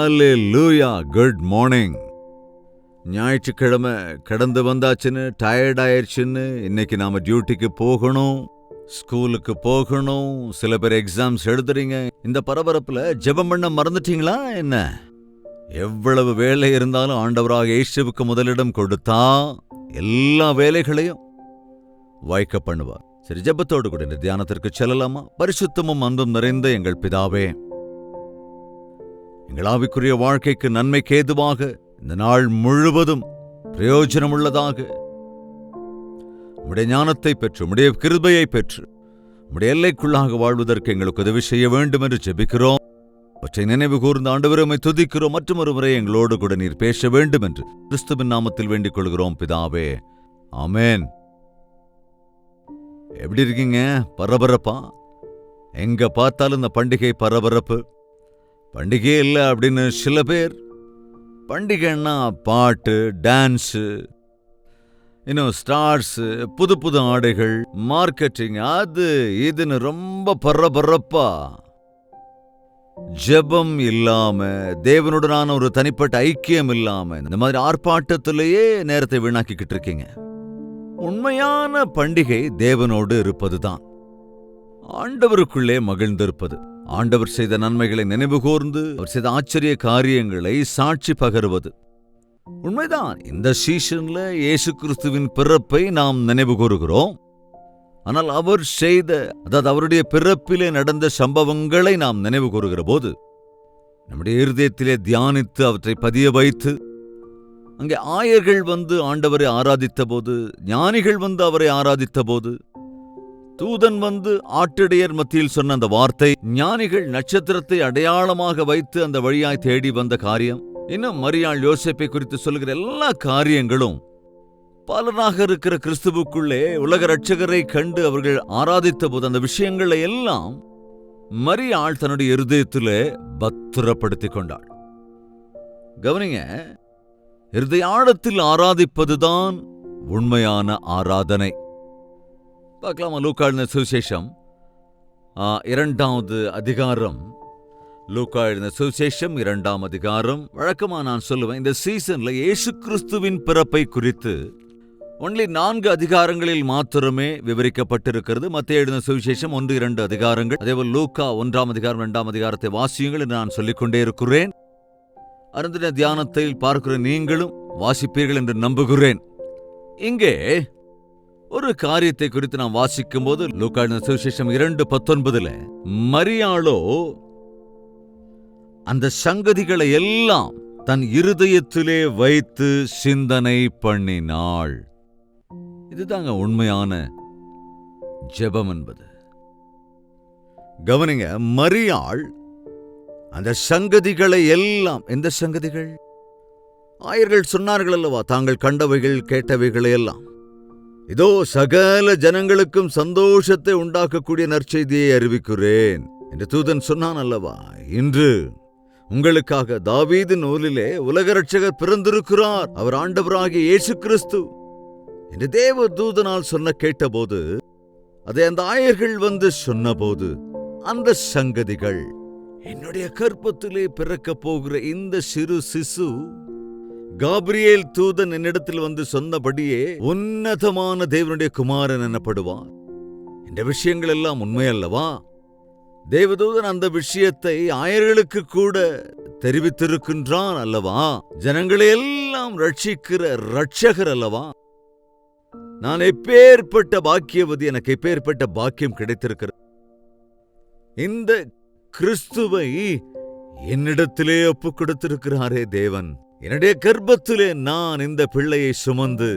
ஹalleluya, good morning. ஞாயிற்றுக்கிழமை கடந்து வந்தாச்சுன்னு tired ஆயிடுச்சுன்னு இன்னைக்கு நாம டியூட்டிக்கு போகணும், ஸ்கூலுக்கு போகணும். சில பேர் எக்ஸாம்ஸ் எழுதுறீங்க. இந்த பரபரப்புல ஜெபம் பண்ண மறந்துட்டீங்களா என்ன? எவ்வளவு வேலை இருந்தாலும் ஆண்டவராக இயேசுவுக்கு முதலிடம் கொடுத்தா எல்லா வேலைகளையும் வாய்க்க பண்ணுவார். சரி, ஜெபத்தோடு கூட இந்த தியானத்திற்கு செல்லலாமா? பரிசுத்தமும் அன்பும் நிறைந்த எங்கள் பிதாவே, எங்கள் ஆவிக்குரிய வாழ்க்கைக்கு நன்மைக்கு ஏதுவாக இந்த நாள் முழுவதும் பிரயோஜனமுள்ளதாக உம்முடைய ஞானத்தை பெற்று உம்முடைய கிருபையை பெற்று உம்முடைய எல்லைக்குள்ளாக வாழ்வதற்கு எங்களுக்கு உதவி செய்ய வேண்டும் என்று ஜெபிக்கிறோம். அவற்றை நினைவு கூர்ந்த ஆண்டவரே உம்மை துதிக்கிறோம். மற்றும் ஒரு முறை எங்களோடு கூட நீர் பேச வேண்டும் என்று கிறிஸ்துவின் நாமத்தில் வேண்டிக் கொள்கிறோம் பிதாவே, ஆமென். எப்படி இருக்கீங்க? பரபரப்பா? எங்க பார்த்தாலும் இந்த பண்டிகை பரபரப்பு. பண்டிகையே இல்லை அப்படின்னு சில பேர். பண்டிகைன்னா பாட்டு, டான்ஸு, இன்னும் ஸ்டார்ஸு, புது புது ஆடைகள், மார்க்கெட்டிங், அது இதுன்னு ரொம்ப பரபரப்பா ஜெபம் இல்லாம, தேவனுடனான ஒரு தனிப்பட்ட ஐக்கியம் இல்லாம இந்த மாதிரி ஆர்ப்பாட்டத்திலேயே நேரத்தை வீணாக்கிக்கிட்டு இருக்கீங்க. உண்மையான பண்டிகை தேவனோடு இருப்பதுதான், ஆண்டவருக்குள்ளே மகிழ்ந்திருப்பது, ஆண்டவர் செய்த நன்மைகளை நினைவு கூர்ந்து அவர் செய்த ஆச்சரிய காரியங்களை சாட்சி பகருவது. உண்மைதான், இந்த சீசன்ல இயேசு கிறிஸ்துவின் பிறப்பை நாம் நினைவு கூறுகிறோம். ஆனால் அவர் செய்த, அதாவது அவருடைய பிறப்பிலே நடந்த சம்பவங்களை நாம் நினைவு கூறுகிற போது நம்முடைய இருதயத்திலே தியானித்து அவற்றை பதிய வைத்து, அங்கே ஆயர்கள் வந்து ஆண்டவரை ஆராதித்த போது, ஞானிகள் வந்து அவரை ஆராதித்த போது, தூதன் வந்து ஆட்டிடையர் மத்தியில் சொன்ன அந்த வார்த்தை, ஞானிகள் நட்சத்திரத்தை அடையாளமாக வைத்து அந்த வழியாய் தேடி வந்த காரியம், இன்னும் மரியாள் யோசேப்பை குறித்து சொல்கிற எல்லா காரியங்களும் பலராக இருக்கிற கிறிஸ்துவுக்குள்ளே உலக ரட்சகரை கண்டு அவர்கள் ஆராதித்த போது அந்த விஷயங்களை எல்லாம் மரியாள் தன்னுடைய இருதயத்திலே பத்திரப்படுத்திக் கொண்டாள். கவனிங்க, இருதயாழத்தில் ஆராதிப்பதுதான் உண்மையான ஆராதனை. பார்க்கலாமா? லூக்கா எழுதின சுவிசேஷம் 2வது அதிகாரம். லூக்கா எழுதின சுவிசேஷம் 2ஆம் அதிகாரம். வழக்கமா நான் சொல்லுவேன், இந்த சீசன்ல இயேசு கிறிஸ்துவின் பிறப்பை குறித்து ஒன்லி 4 அதிகாரங்களில் மாத்திரமே விவரிக்கப்பட்டிருக்கிறது. மத்தேயு எழுதின சுவிசேஷம் 1, 2 அதிகாரங்கள். அதேபோல் லூக்கா 1ஆம் அதிகாரம் 2ஆம் அதிகாரத்தை வாசியுங்கள் என்று நான் சொல்லிக்கொண்டே இருக்கிறேன். அருந்தின தியானத்தை பார்க்கிற நீங்களும் வாசிப்பீர்கள் என்று நம்புகிறேன். இங்கே ஒரு காரியத்தை குறித்து நாம் வாசிக்கும் போது லூக்கா எழுதின சுவிசேஷம் 2:19 மரியாளோ அந்த சங்கதிகளை எல்லாம் தன் இருதயத்திலே வைத்து சிந்தனை பண்ணினாள். இதுதாங்க உண்மையான ஜெபம் என்பது. கவனிங்க, மரியாள் அந்த சங்கதிகளை எல்லாம், எந்த சங்கதிகள்? ஆயர்கள் சொன்னார்கள் அல்லவா, தாங்கள் கண்டவைகள் கேட்டவைகளை எல்லாம், இதோ சகல ஜனங்களுக்கும் சந்தோஷத்தை உண்டாக்கக்கூடிய நற்செய்தியை அறிவிக்கிறேன் என்று தூதன் சொன்னான் அல்லவா. இன்று உங்களுக்காக தாவீது நூலிலே உலக ரட்சகர் பிறந்திருக்கிறார், அவர் ஆண்டவராகிய இயேசு கிறிஸ்து என்று தேவ தூதனால் சொன்ன கேட்டபோது, அதை அந்த ஆயர்கள் வந்து சொன்னபோது, அந்த சங்கதிகள், என்னுடைய கற்பத்திலே பிறக்க போகிற இந்த சிறு சிசு காபிரியேல் தூதன் என்னிடத்தில் வந்து சொன்னபடியே உன்னதமான தேவனுடைய குமாரன் எனப்படுவார். இந்த விஷயங்கள் எல்லாம் உண்மையல்லவா? தேவதூதன் அந்த விஷயத்தை ஆயர்களுக்கு கூட தெரிவித்திருக்கின்றான் அல்லவா? ஜனங்களை எல்லாம் ரட்சிக்கிற ரட்சகர் அல்லவா? நான் எப்பேற்பட்ட பாக்கியவதி, எனக்கு எப்பேற்பட்ட பாக்கியம் கிடைத்திருக்கிறது. இந்த கிறிஸ்துவை என்னிடத்திலே ஒப்பு கொடுத்திருக்கிறாரே தேவன். என்னுடைய கர்ப்பத்திலே நான் இந்த பிள்ளையை சுமந்து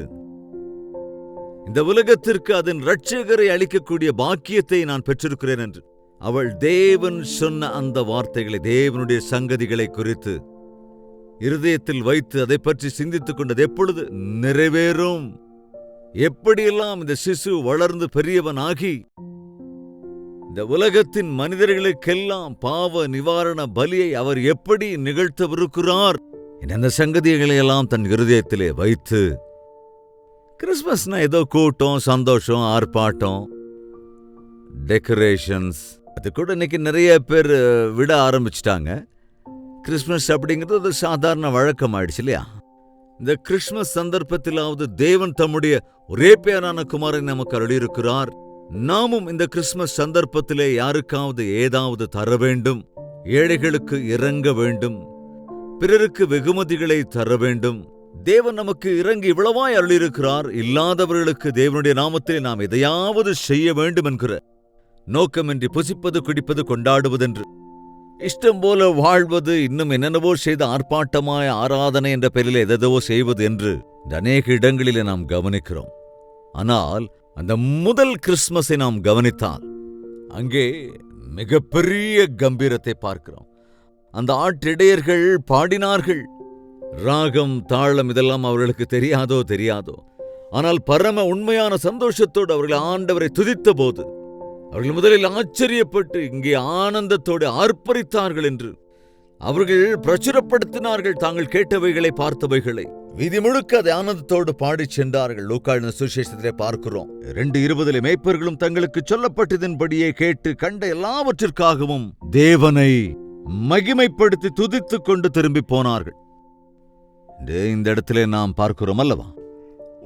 இந்த உலகத்திற்கு அதன் இரட்சகரை அளிக்கக்கூடிய பாக்கியத்தை நான் பெற்றிருக்கிறேன் என்று அவள் தேவன் சொன்ன அந்த வார்த்தைகளை, தேவனுடைய சங்கதிகளை குறித்து இருதயத்தில் வைத்து அதை பற்றி சிந்தித்துக் கொண்டது எப்பொழுது நிறைவேறும், எப்படியெல்லாம் இந்த சிசு வளர்ந்து பெரியவனாகி இந்த உலகத்தின் மனிதர்களுக்கெல்லாம் பாவ நிவாரண பலியை அவர் எப்படி நிகழ்த்தவிருக்கிறார், இந்த சங்கதிகளை எல்லாம் தன் இருதயத்திலே வைத்து, கிறிஸ்மஸ்னா ஏதோ கூட்டம், சந்தோஷம், ஆர்ப்பாட்டம், டெக்கரேஷன்ஸ், அது கூட இன்னைக்கு நிறைய பேர் விட ஆரம்பிச்சிட்டாங்க. கிறிஸ்மஸ் அப்படிங்கிறது ஒரு சாதாரண வழக்கம் ஆயிடுச்சு இல்லையா? இந்த கிறிஸ்மஸ் சந்தர்ப்பத்திலாவது தேவன் தம்முடைய ஒரே பேரான குமாரனை நமக்கு அருளியிருக்கிறார். நாமும் இந்த கிறிஸ்மஸ் சந்தர்ப்பத்திலே யாருக்காவது ஏதாவது தர வேண்டும், ஏழைகளுக்கு இறங்க வேண்டும், பிறருக்கு வெகுமதிகளை தர வேண்டும். தேவன் நமக்கு இறங்கி இவ்வளவாய் அருளியிருக்கிறார். இல்லாதவர்களுக்கு தேவனுடைய நாமத்திலே நாம் எதையாவது செய்ய வேண்டும் என்கிற நோக்கமின்றி புசிப்பது, குடிப்பது, கொண்டாடுவதென்று இஷ்டம் போல வாழ்வது, இன்னும் என்னென்னவோ செய்த ஆர்ப்பாட்டமாய் ஆராதனை என்ற பெயரில் எதோ செய்வது என்று இந்த அநேக இடங்களிலே நாம் கவனிக்கிறோம். ஆனால் அந்த முதல் கிறிஸ்மஸை நாம் கவனித்தால் அங்கே மிகப்பெரிய கம்பீரத்தை பார்க்கிறோம். அந்த ஆட்டிடையர்கள் பாடினார்கள். ராகம், தாளம் இதெல்லாம் அவர்களுக்கு தெரியாதோ. ஆனால் பரம உண்மையான சந்தோஷத்தோடு அவர்கள் ஆண்டவரை துதித்த போது அவர்கள் முதலில் ஆச்சரியப்பட்டு இங்கே ஆனந்தத்தோடு ஆர்ப்பரித்தார்கள் என்று அவர்கள் பிரச்சுரப்படுத்தினார்கள். தாங்கள் கேட்டவைகளை, பார்த்தவைகளை வீதி முழுக்க அதை ஆனந்தத்தோடு பாடிச் சென்றார்கள். லூக்கா எழுதின சுவிசேஷத்திலே பார்க்கிறோம். 2:20 மேய்ப்பர்களும் தங்களுக்கு சொல்லப்பட்டதின்படியே கேட்டு கண்ட எல்லாவற்றிற்காகவும் தேவனை மகிமைப்படுத்தி துதித்துக் கொண்டு திரும்பி போனார்கள். இந்த இடத்திலே நாம் பார்க்கிறோம் அல்லவா?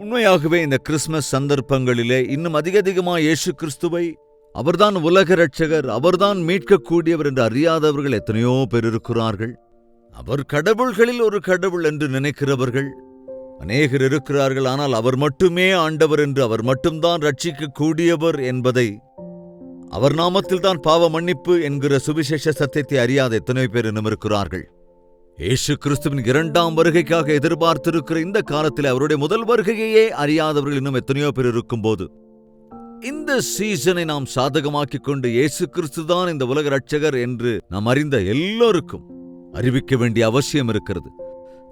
உண்மையாகவே இந்த கிறிஸ்மஸ் சந்தர்ப்பங்களிலே இன்னும் அதிகமாக இயேசு கிறிஸ்துவை, அவர்தான் உலக இரட்சகர், அவர்தான் மீட்கக்கூடியவர் என்று அறியாதவர்கள் எத்தனையோ பேர் இருக்கிறார்கள். அவர் கடவுள்களில் ஒரு கடவுள் என்று நினைக்கிறவர்கள் அநேகர் இருக்கிறார்கள். ஆனால் அவர் மட்டுமே ஆண்டவர் என்று, அவர் மட்டும்தான் ரட்சிக்கக்கூடியவர் என்பதை, அவர் நாமத்தில் தான் பாவ மன்னிப்பு என்கிற சுவிசேஷ சத்தியத்தை அறியாத எத்தனை பேர் இன்னும் இருக்கிறார்கள். இயேசு கிறிஸ்துவின் 2ஆம் வருகைக்காக எதிர்பார்த்திருக்கிற இந்த காலத்தில் அவருடைய முதல் வருகையே அறியாதவர்கள் இன்னும் எத்தனையோ பேர் இருக்கும்போது, இந்த சீசனை நாம் சாதகமாக்கிக் கொண்டு இயேசு கிறிஸ்துதான் இந்த உலக இரட்சகர் என்று நாம் அறிந்த எல்லோருக்கும் அறிவிக்க வேண்டிய அவசியம் இருக்கிறது.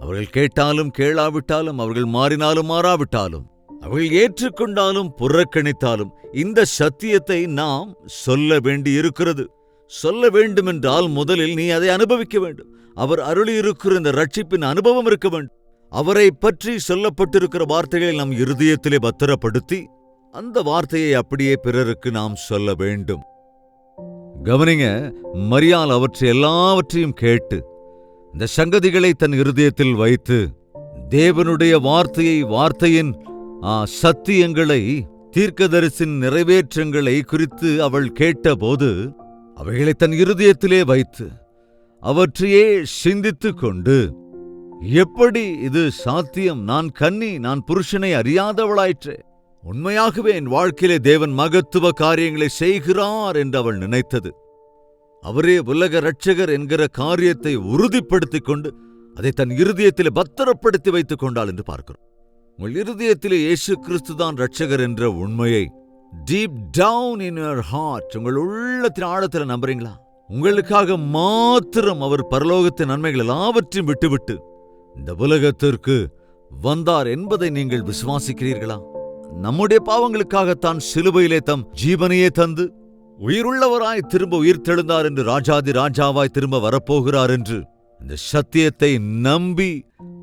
அவர்கள் கேட்டாலும் கேளாவிட்டாலும், அவர்கள் மாறினாலும் மாறாவிட்டாலும், அவர்கள் ஏற்றுக்கொண்டாலும் புறக்கணித்தாலும் இந்த சத்தியத்தை நாம் சொல்ல வேண்டி இருக்கிறது. சொல்ல வேண்டுமென்றால் முதலில் நீ அதை அனுபவிக்க வேண்டும். அவர் அருளியிருக்கிற இந்த ரட்சிப்பின் அனுபவம் இருக்க வேண்டும். அவரை பற்றி சொல்லப்பட்டிருக்கிற வார்த்தைகளை நம் இருதயத்திலே பத்திரப்படுத்தி அந்த வார்த்தையை அப்படியே பிறருக்கு நாம் சொல்ல வேண்டும். கவனிங்க, மரியாள் அவற்றை எல்லாவற்றையும் கேட்டு இந்த சங்கதிகளை தன் இருதயத்தில் வைத்து தேவனுடைய வார்த்தையின் சத்தியங்களை, தீர்க்கதரிசின் நிறைவேற்றங்களை குறித்து அவள் கேட்டபோது அவைகளை தன் இருதயத்திலே வைத்து அவற்றையே சிந்தித்துக் கொண்டு, எப்படி இது சாத்தியம்? நான் கன்னி, நான் புருஷனை அறியாதவளாயிற்றே. உண்மையாகவே என் வாழ்க்கையிலே தேவன் மகத்துவ காரியங்களை செய்கிறார் என்று அவள் நினைத்தது. அவரே உலக இரட்சகர் என்கிற காரியத்தை உறுதிப்படுத்திக் கொண்டு அதை தன் இருதயத்திலே பத்திரப்படுத்தி வைத்துக் கொண்டாள் என்று பார்க்கிறோம். உங்கள் இருதயத்திலே இயேசு கிறிஸ்துதான் இரட்சகர் என்ற உண்மையை deep down in your heart, உங்கள் உள்ளத்தின் ஆழத்தில் நம்புறீங்களா? உங்களுக்காக மாத்திரம் அவர் பரலோகத்தின் நன்மைகள் எல்லாவற்றையும் விட்டுவிட்டு இந்த உலகத்திற்கு வந்தார் என்பதை நீங்கள் விசுவாசிக்கிறீர்களா? நம்முடைய பாவங்களுக்காகத்தான் சிலுவையிலே தம் ஜீவனையே தந்து உயிருள்ளவராய் திரும்ப உயிர்த்தெழுந்தார் என்று, ராஜாதி ராஜாவாய் திரும்ப வரப்போகிறார் என்று இந்த சத்தியத்தை நம்பி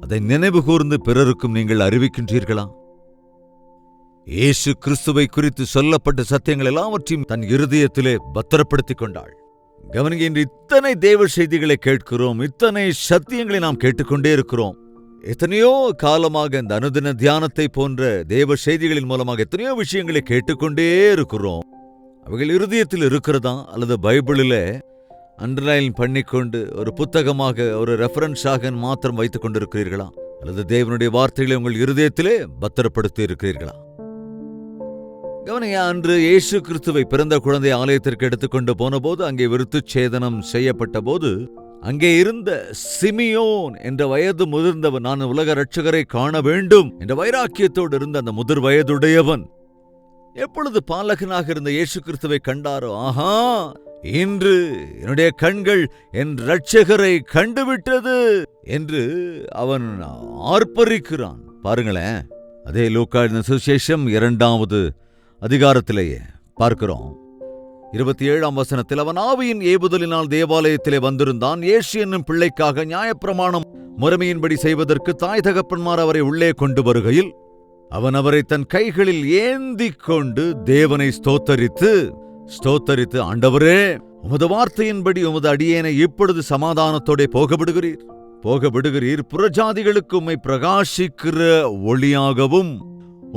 அதை நினைவு கூர்ந்து பிறருக்கும் நீங்கள் அறிவிக்கின்றீர்களா? இயேசு கிறிஸ்துவை குறித்து சொல்லப்பட்ட சத்தியங்கள் எல்லாவற்றையும் தன் இருதயத்திலே பத்திரப்படுத்திக் கொண்டாள். கவனிங்க, இன்று இத்தனை தேவ செய்திகளை கேட்கிறோம், இத்தனை சத்தியங்களை நாம் கேட்டுக்கொண்டே இருக்கிறோம். எத்தனையோ காலமாக இந்த அனுதின தியானத்தை போன்ற தேவ செய்திகளின் மூலமாக எத்தனையோ விஷயங்களை கேட்டுக்கொண்டே இருக்கிறோம். அவைகள் இருதயத்தில் இருக்கிறதா, அல்லது பைபிளில் அண்டர்லைன் பண்ணிக்கொண்டு ஒரு புத்தகமாக, ஒரு ரெஃபரன்ஸாக மாத்திரம் வைத்துக் கொண்டிருக்கிறீர்களா? அல்லது தேவனுடைய வார்த்தைகளை உங்கள் இருதயத்திலே பத்திரப்படுத்தி இருக்கிறீர்களா? கவனியா, அன்று இயேசு கிறிஸ்துவை பிறந்த குழந்தை ஆலயத்திற்கு எடுத்துக்கொண்டு போன போது, அங்கே விருத்துச்சேதனம் செய்யப்பட்ட போது, அங்கே இருந்த சிமியோன் என்ற வயது முதிர்ந்தவன், நான் உலக இரட்சகரை காண வேண்டும் என்ற வைராக்கியத்தோடு இருந்த அந்த முதிர் வயதுடையவன் எப்பொழுது பாலகனாக இருந்த இயேசு கிறிஸ்துவை கண்டாரோ, ஆஹா, இன்று என்னுடைய கண்கள் என் இரட்சகரை கண்டுவிட்டது என்று அவன் ஆர்ப்பரிக்கிறான். பாருங்களேன், அதே லூக்கா எழுதின சுவிசேஷம் 2ஆவது அதிகாரத்திலேயே பார்க்கிறோம். 27ஆம் வசனத்தில், அவன் ஆவியின் ஏவுதலினால் தேவாலயத்திலே வந்திருந்தான். இயேசு என்னும் பிள்ளைக்காக நியாயப்பிரமாணம் முறைமையின்படி செய்வதற்கு தாய் தகப்பன்மார் அவரை உள்ளே கொண்டு வருகையில், அவன் அவரை தன் கைகளில் ஏந்திக் கொண்டு தேவனை ஸ்தோத்தரித்து ஸ்தோத்தரித்து, ஆண்டவரே, உமது வார்த்தையின்படி உமது அடியேனை இப்பொழுது சமாதானத்தோட போக விடுகிறீர். புறஜாதிகளுக்கு உம்மை பிரகாசிக்கிற ஒளியாகவும்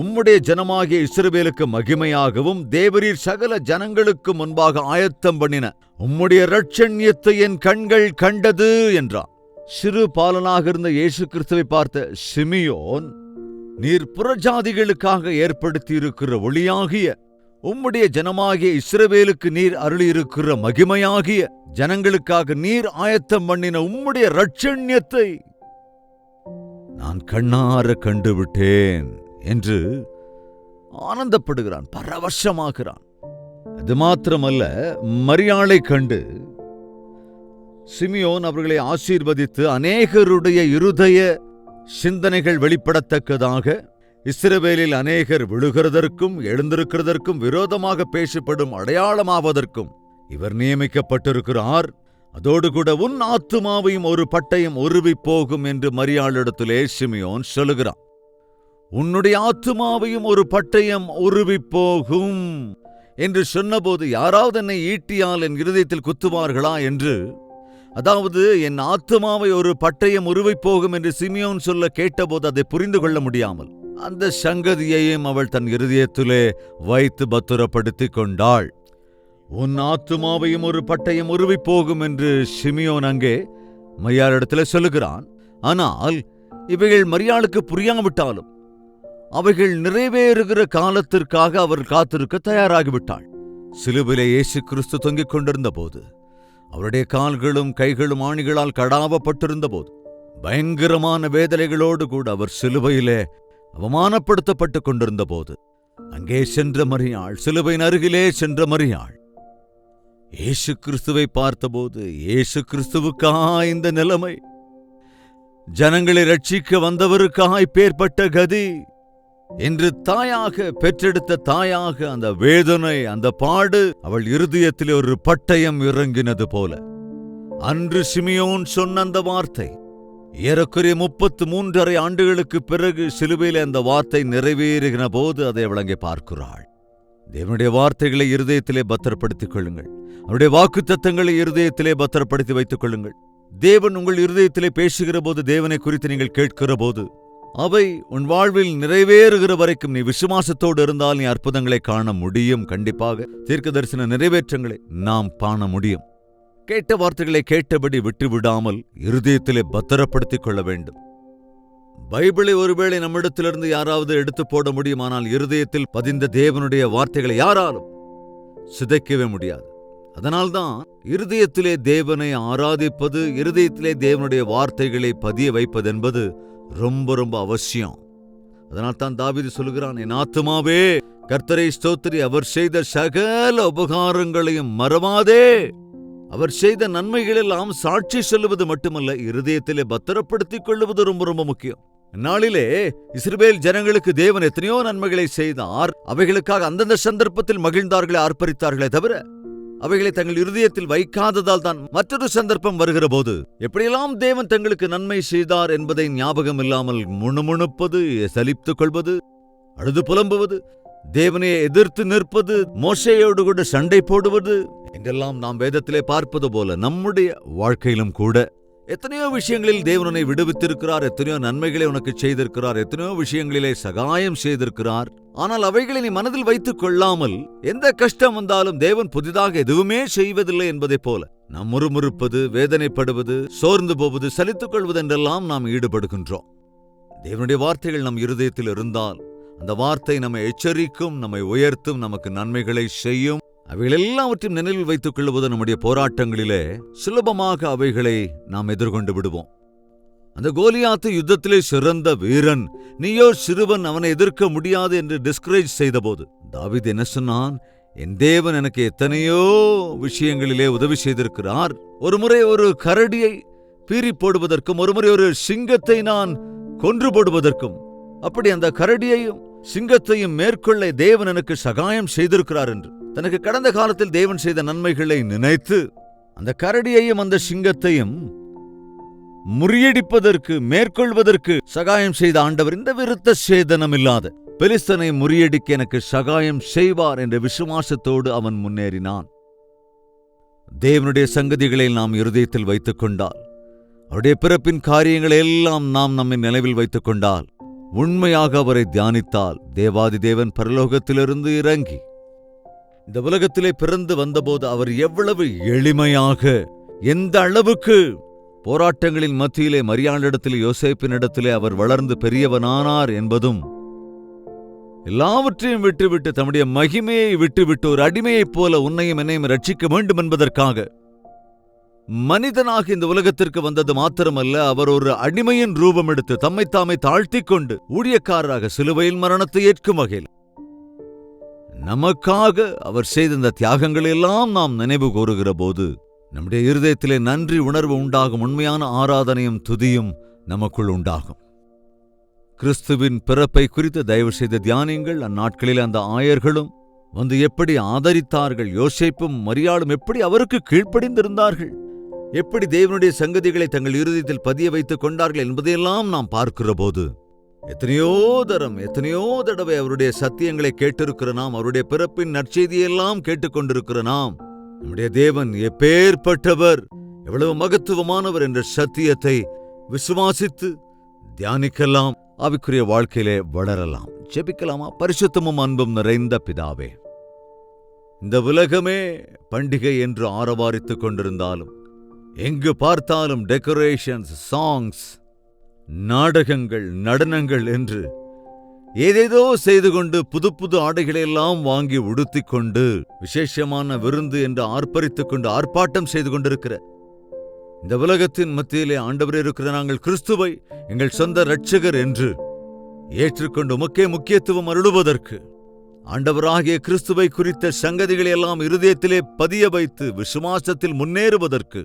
உம்முடைய ஜனமாகிய இஸ்ரவேலுக்கு மகிமையாகவும் தேவரீர் சகல ஜனங்களுக்கு முன்பாக ஆயத்தம் பண்ணின உம்முடைய இரட்சண்யத்தை என் கண்கள் கண்டது என்றார். சிறு பாலனாக இருந்த இயேசு கிறிஸ்துவை பார்த்த சிமியோன், நீர் புறஜாதிகளுக்காக ஏற்படுத்தியிருக்கிற ஒளியாகிய உம்முடைய ஜனமாகிய இஸ்ரவேலுக்கு நீர் அருளியிருக்கிற மகிமையாகிய ஜனங்களுக்காக நீர் ஆயத்தம் பண்ணின உம்முடைய இரட்சண்யத்தை நான் கண்ணார கண்டுவிட்டேன் என்று ஆனந்தப்படுகிறான், பரவசமாகிறான். அது மாத்திரமல்ல, மரியாளை கண்டு சிமியோன் அவர்களை ஆசீர்வதித்து அநேகருடைய இருதய சிந்தனைகள் வெளிப்படத்தக்கதாக இஸ்ரவேலில் அநேகர் விழுகிறதற்கும் எழுந்திருக்கிறதற்கும் விரோதமாக பேசப்படும் அடையாளமாவதற்கும் இவர் நியமிக்கப்பட்டிருக்கிறார். அதோடு கூட உன் ஆத்துமாவையும் ஒரு பட்டயம் உருவி போகும் என்று மரியாளிடத்திலே சிமியோன் சொல்லுகிறான். உன்னுடைய ஆத்துமாவையும் ஒரு பட்டயம் உருவி போகும் என்று சொன்னபோது, யாராவது என்னை ஈட்டியால் என் இருதயத்தில் குத்துவார்களா என்று, அதாவது என் ஆத்துமாவை ஒரு பட்டயம் உருவி போகும் என்று சிமியோன் சொல்ல கேட்டபோது அதை புரிந்து கொள்ள முடியாமல் அந்த சங்கதியையும் அவள் தன் இருதயத்திலே வைத்து பத்திரப்படுத்திக் கொண்டாள். உன் ஆத்துமாவையும் ஒரு பட்டயம் உருவி போகும் என்று சிமியோன் அங்கே மரியாளிடத்தில் சொல்லுகிறான். ஆனால் இவைகள் மரியாளுக்கு புரியாவிட்டாலும் அவைகள் நிறைவேறுகிற காலத்திற்காக அவர் காத்திருக்க தயாராகிவிட்டாள். சிலுவிலே இயேசு கிறிஸ்து தொங்கிக் கொண்டிருந்த போது, அவருடைய கால்களும் கைகளும் ஆணிகளால் கடாவப்பட்டிருந்த போது, பயங்கரமான வேதனைகளோடு கூட அவர் சிலுவையிலே அவமானப்படுத்தப்பட்டுக் கொண்டிருந்த போது, அங்கே சென்ற மரியாள், சிலுவையின் அருகிலே சென்ற மரியாள் இயேசு கிறிஸ்துவை பார்த்தபோது, இயேசு கிறிஸ்துவுக்கா இந்த நிலைமை? ஜனங்களை ரட்சிக்க வந்தவருக்காய் பேர்பட்ட கதி என்று தாயாக, பெற்றெடுத்த தாயாக அந்த வேதனை, அந்த பாடு அவள் இருதயத்திலே ஒரு பட்டயம் இறங்கினது போல. அன்று சிமியோன் சொன்ன அந்த வார்த்தை ஏறக்குறைய 33.5 ஆண்டுகளுக்கு பிறகு சிலுவையில் அந்த வார்த்தை நிறைவேறுகிற போது அதை அவள் அங்கே பார்க்கிறாள். தேவனுடைய வார்த்தைகளை இருதயத்திலே பத்திரப்படுத்திக் கொள்ளுங்கள். அவருடைய வாக்குத்தத்தங்களை இருதயத்திலே பத்திரப்படுத்தி வைத்துக் கொள்ளுங்கள். தேவன் உங்கள் இருதயத்திலே பேசுகிற போது, தேவனை குறித்து நீங்கள் கேட்கிற போது, அவை உன் வாழ்வில் நிறைவேறுகிற வரைக்கும் நீ விசுவாசத்தோடு இருந்தால் நீ அற்புதங்களை காண முடியும். கண்டிப்பாக தீர்க்க தரிசன நிறைவேற்றங்களை நாம் காண முடியும். கேட்ட வார்த்தைகளை கேட்டபடி விட்டுவிடாமல் இருதயத்திலே பத்திரப்படுத்திக் கொள்ள வேண்டும். பைபிளை ஒருவேளை நம்மிடத்திலிருந்து யாராவது எடுத்து போட முடியுமானால் இருதயத்தில் பதிந்த தேவனுடைய வார்த்தைகளை யாராலும் சிதைக்கவே முடியாது. அதனால்தான் இருதயத்திலே தேவனை ஆராதிப்பது, இருதயத்திலே தேவனுடைய வார்த்தைகளை பதிய வைப்பது என்பது ரொம்ப ரொம்ப அவசியம். அதனால்தான் தாவீது சொல்லுகிறான், என் ஆத்துமாவே கர்த்தரை ஸ்தோத்திரி, அவர் செய்த சகல உபகாரங்களையும் மறவாதே. அவர் செய்த நன்மைகளெல்லாம் சாட்சி சொல்லுவது மட்டுமல்ல, இருதயத்திலே பத்திரப்படுத்திக் கொள்வது ரொம்ப ரொம்ப முக்கியம். நாளிலே இஸ்ரவேல் ஜனங்களுக்கு தேவன் எத்தனையோ நன்மைகளை செய்தார். அவைகளுக்காக அந்தந்த சந்தர்ப்பத்தில் மகிழ்ந்தார்களே, ஆர்ப்பரித்தார்களே தவிர அவைகளை தங்கள் இருதயத்தில் வைக்காததால் தான் மற்றொரு சந்தர்ப்பம் வருகிற போது எப்படியெல்லாம் தேவன் தங்களுக்கு நன்மை செய்தார் என்பதை ஞாபகம் இல்லாமல் முணுமுணுப்பது, சலித்துக் கொள்வது, அழுது புலம்புவது, தேவனை எதிர்த்து நிற்பது, மோசேயோடு கூட சண்டை போடுவது என்றெல்லாம் நாம் வேதத்திலே பார்ப்பது போல நம்முடைய வாழ்க்கையிலும் கூட எத்தனையோ விஷயங்களில் தேவனை விடுவித்திருக்கிறார், எத்தனையோ நன்மைகளை உனக்கு செய்திருக்கிறார், எத்தனையோ விஷயங்களிலே சகாயம் செய்திருக்கிறார். ஆனால் அவைகளை நீ மனதில் வைத்துக் கொள்ளாமல் எந்த கஷ்டம் வந்தாலும் தேவன் புதிதாக எதுவுமே செய்வதில்லை என்பதைப் போல நாம் முறுமுறுப்பது, வேதனைப்படுவது, சோர்ந்து போவது, சலித்துக் கொள்வது என்றெல்லாம் நாம் ஈடுபடுகின்றோம். தேவனுடைய வார்த்தைகள் நம் இருதயத்தில் இருந்தால் அந்த வார்த்தை நம்மை எச்சரிக்கும், நம்மை உயர்த்தும், நமக்கு நன்மைகளை செய்யும். அவைகள் எல்லாவற்றையும் நினைவில் வைத்துக் கொள்வது நம்முடைய போராட்டங்களிலே சுலபமாக அவைகளை நாம் எதிர்கொண்டு விடுவோம். அந்த கோலியாத்து யுத்தத்திலே சிறந்த வீரன், நீயோ சிறுவன், அவனை எதிர்க்க முடியாது என்று டிஸ்கரேஜ் செய்தபோது தாவீது என்ன சொன்னான்? என் தேவன் எனக்கு எத்தனையோ விஷயங்களிலே உதவி செய்திருக்கிறார். ஒருமுறை ஒரு கரடியை பீறி போடுவதற்கும், ஒருமுறை ஒரு சிங்கத்தை நான் கொன்று போடுவதற்கும், அப்படி அந்த கரடியையும் சிங்கத்தையும் மேற்கொள்ள தேவன் எனக்கு சகாயம் செய்திருக்கிறார் என்று தனக்கு கடந்த காலத்தில் தேவன் செய்த நன்மைகளை நினைத்து அந்த கரடியையும் அந்த சிங்கத்தையும் முறியடிப்பதற்கு, மேற்கொள்வதற்கு சகாயம் செய்த ஆண்டவர், இந்த விருத்த சேதனம் இல்லாத பெலிஸ்தனை முறியடிக்க எனக்கு சகாயம் செய்வார் என்ற விசுவாசத்தோடு அவன் முன்னேறினான். தேவனுடைய சங்கதிகளை நாம் இருதயத்தில் வைத்துக் கொண்டால், அவருடைய பிறப்பின் காரியங்களை எல்லாம் நாம் நம்மை நினைவில் வைத்துக் கொண்டால், உண்மையாக அவரை தியானித்தால், தேவாதி தேவன் பரலோகத்திலிருந்து இறங்கி இந்த உலகத்திலே பிறந்து வந்தபோது அவர் எவ்வளவு எளிமையாக, எந்த அளவுக்கு போராட்டங்களின் மத்தியிலே மரியாளிடத்திலே யோசேப்பினிடத்திலே அவர் வளர்ந்து பெரியவனானார் என்பதும், எல்லாவற்றையும் விட்டுவிட்டு தம்முடைய மகிமையை விட்டுவிட்டு ஒரு அடிமையைப் போல உன்னையும் என்னையும் ரட்சிக்க வேண்டும் என்பதற்காக மனிதனாக இந்த உலகத்திற்கு வந்தது மாத்திரமல்ல, அவர் ஒரு அடிமையின் ரூபம் எடுத்து தம்மைத்தாமே தாழ்த்திக் கொண்டு ஊழியக்காரராக சிலுவையில் மரணத்தை ஏற்கும் வகையில் நமக்காக அவர் செய்த இந்த தியாகங்கள் எல்லாம் நாம் நினைவு கூறுகிற போது நம்முடைய இருதயத்திலே நன்றி உணர்வு உண்டாகும். உண்மையான ஆராதனையும் துதியும் நமக்குள் உண்டாகும். கிறிஸ்துவின் பிறப்பை குறித்து தயவு செய்த தியானியங்கள். அந்நாட்களில் அந்த ஆயர்களும் வந்து எப்படி ஆதரித்தார்கள், யோசேப்பும் மரியாளும் எப்படி அவருக்கு கீழ்ப்படிந்திருந்தார்கள், எப்படி தேவனுடைய சங்கதிகளை தங்கள் இருதயத்தில் பதிய வைத்துக் கொண்டார்கள் என்பதையெல்லாம் நாம் பார்க்கிற போது எத்தனையோ தடவை அவருடைய சத்தியங்களை கேட்டிருக்கிற நாம், அவருடைய பிறப்பின் நற்செய்தியெல்லாம் கேட்டுக்கொண்டிருக்கிற நாம், நம்முடைய தேவன் எப்பேற்பட்டவர், எவ்வளவு மகத்துவமானவர் என்ற சத்தியத்தை விசுவாசித்து தியானிக்கலாம். ஆவிக்குரிய வாழ்க்கையிலே வளரலாம். ஜெபிக்கலாமா? பரிசுத்தமும் அன்பும் நிறைந்த பிதாவே, இந்த உலகமே பண்டிகை என்று ஆரவாரித்துக் கொண்டிருந்தாலும், எங்கு பார்த்தாலும் டெக்கரேஷன்ஸ், சாங்ஸ், நாடகங்கள், நடனங்கள் என்று ஏதேதோ செய்து கொண்டு புது புது ஆடைகளெல்லாம் வாங்கி உடுத்திக் கொண்டு விசேஷமான விருந்து என்று ஆர்ப்பரித்துக் கொண்டு ஆர்ப்பாட்டம் செய்து கொண்டிருக்கிற இந்த உலகத்தின் மத்தியிலே ஆண்டவரே இருக்கிற நாங்கள் கிறிஸ்துவை எங்கள் சொந்த இரட்சகர் என்று ஏற்றுக்கொண்டு உமக்கே முக்கியத்துவம் அருளுவதற்கு, ஆண்டவராகிய கிறிஸ்துவை குறித்த சங்கதிகளை எல்லாம் இருதயத்திலே பதிய வைத்து விசுவாசத்தில் முன்னேறுவதற்கு,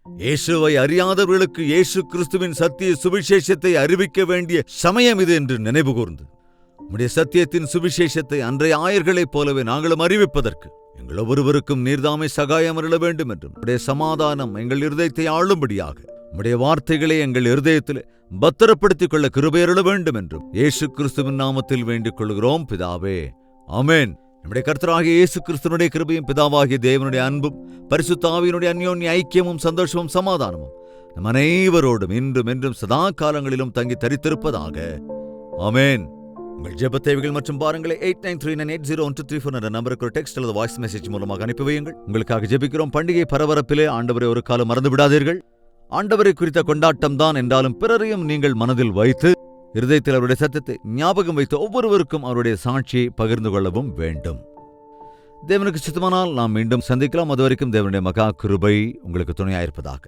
இயேசுவை அறியாதவர்களுக்கு இயேசு கிறிஸ்துவின் சத்திய சுவிசேஷத்தை அறிவிக்க வேண்டிய சமயம் இது என்று நினைவு கூர்ந்து, உம்முடைய சத்தியத்தின் சுவிசேஷத்தை அன்றைய ஆயர்களைப் போலவே நாங்களும் அறிவிப்பதற்கு எங்கள் ஒவ்வொருவருக்கும் நீர்தாமை சகாயம் அருள வேண்டும் என்றும், உம்முடைய சமாதானம் எங்கள் இருதயத்தை ஆளும்படியாக உம்முடைய வார்த்தைகளை எங்கள் இருதயத்தில் பத்திரப்படுத்திக் கொள்ள கிருபை அருள வேண்டும் என்றும் இயேசு கிறிஸ்துவின் நாமத்தில் வேண்டிக் கொள்கிறோம் பிதாவே, ஆமென். நம்முடைய கர்த்தராகிய இயேசு கிறிஸ்துவினுடைய கிருபையும் பிதாவாகிய தேவனுடைய அன்பும் பரிசுத்த ஆவியினுடைய அந்யோன்ய ஐக்கியமும் சந்தோஷமும் சமாதானமும் நம் அனைவரோடும் இன்றும் என்றும் சதா காலங்களிலும் தங்கி தரித்திருப்பதாக, ஆமென். உங்கள் ஜெப தேவைகள் மற்றும் பாரங்களை 8939801234 என்ற நம்பருக்கு ஒரு டெக்ஸ்ட் அல்லது வாய்ஸ் மெசேஜ் மூலமாக அனுப்பி வையுங்கள். உங்களுக்காக ஜெபிக்கிறோம். பண்டிகை பரபரப்பிலே ஆண்டவரை ஒரு காலம் மறந்து விடாதீர்கள். ஆண்டவரை குறித்த கொண்டாட்டம் தான் என்றாலும் பிறரையும் நீங்கள் மனதில் வைத்து இருதயத்தில் அவருடைய சத்தத்தை ஞாபகம் வைத்து ஒவ்வொருவருக்கும் அவருடைய சாட்சியை பகிர்ந்து கொள்ளவும் வேண்டும். தேவனுக்கு சித்தமானால் நாம் மீண்டும் சந்திக்கலாம். அதுவரைக்கும் தேவனுடைய மகா கிருபை உங்களுக்கு துணையாயிருப்பதாக.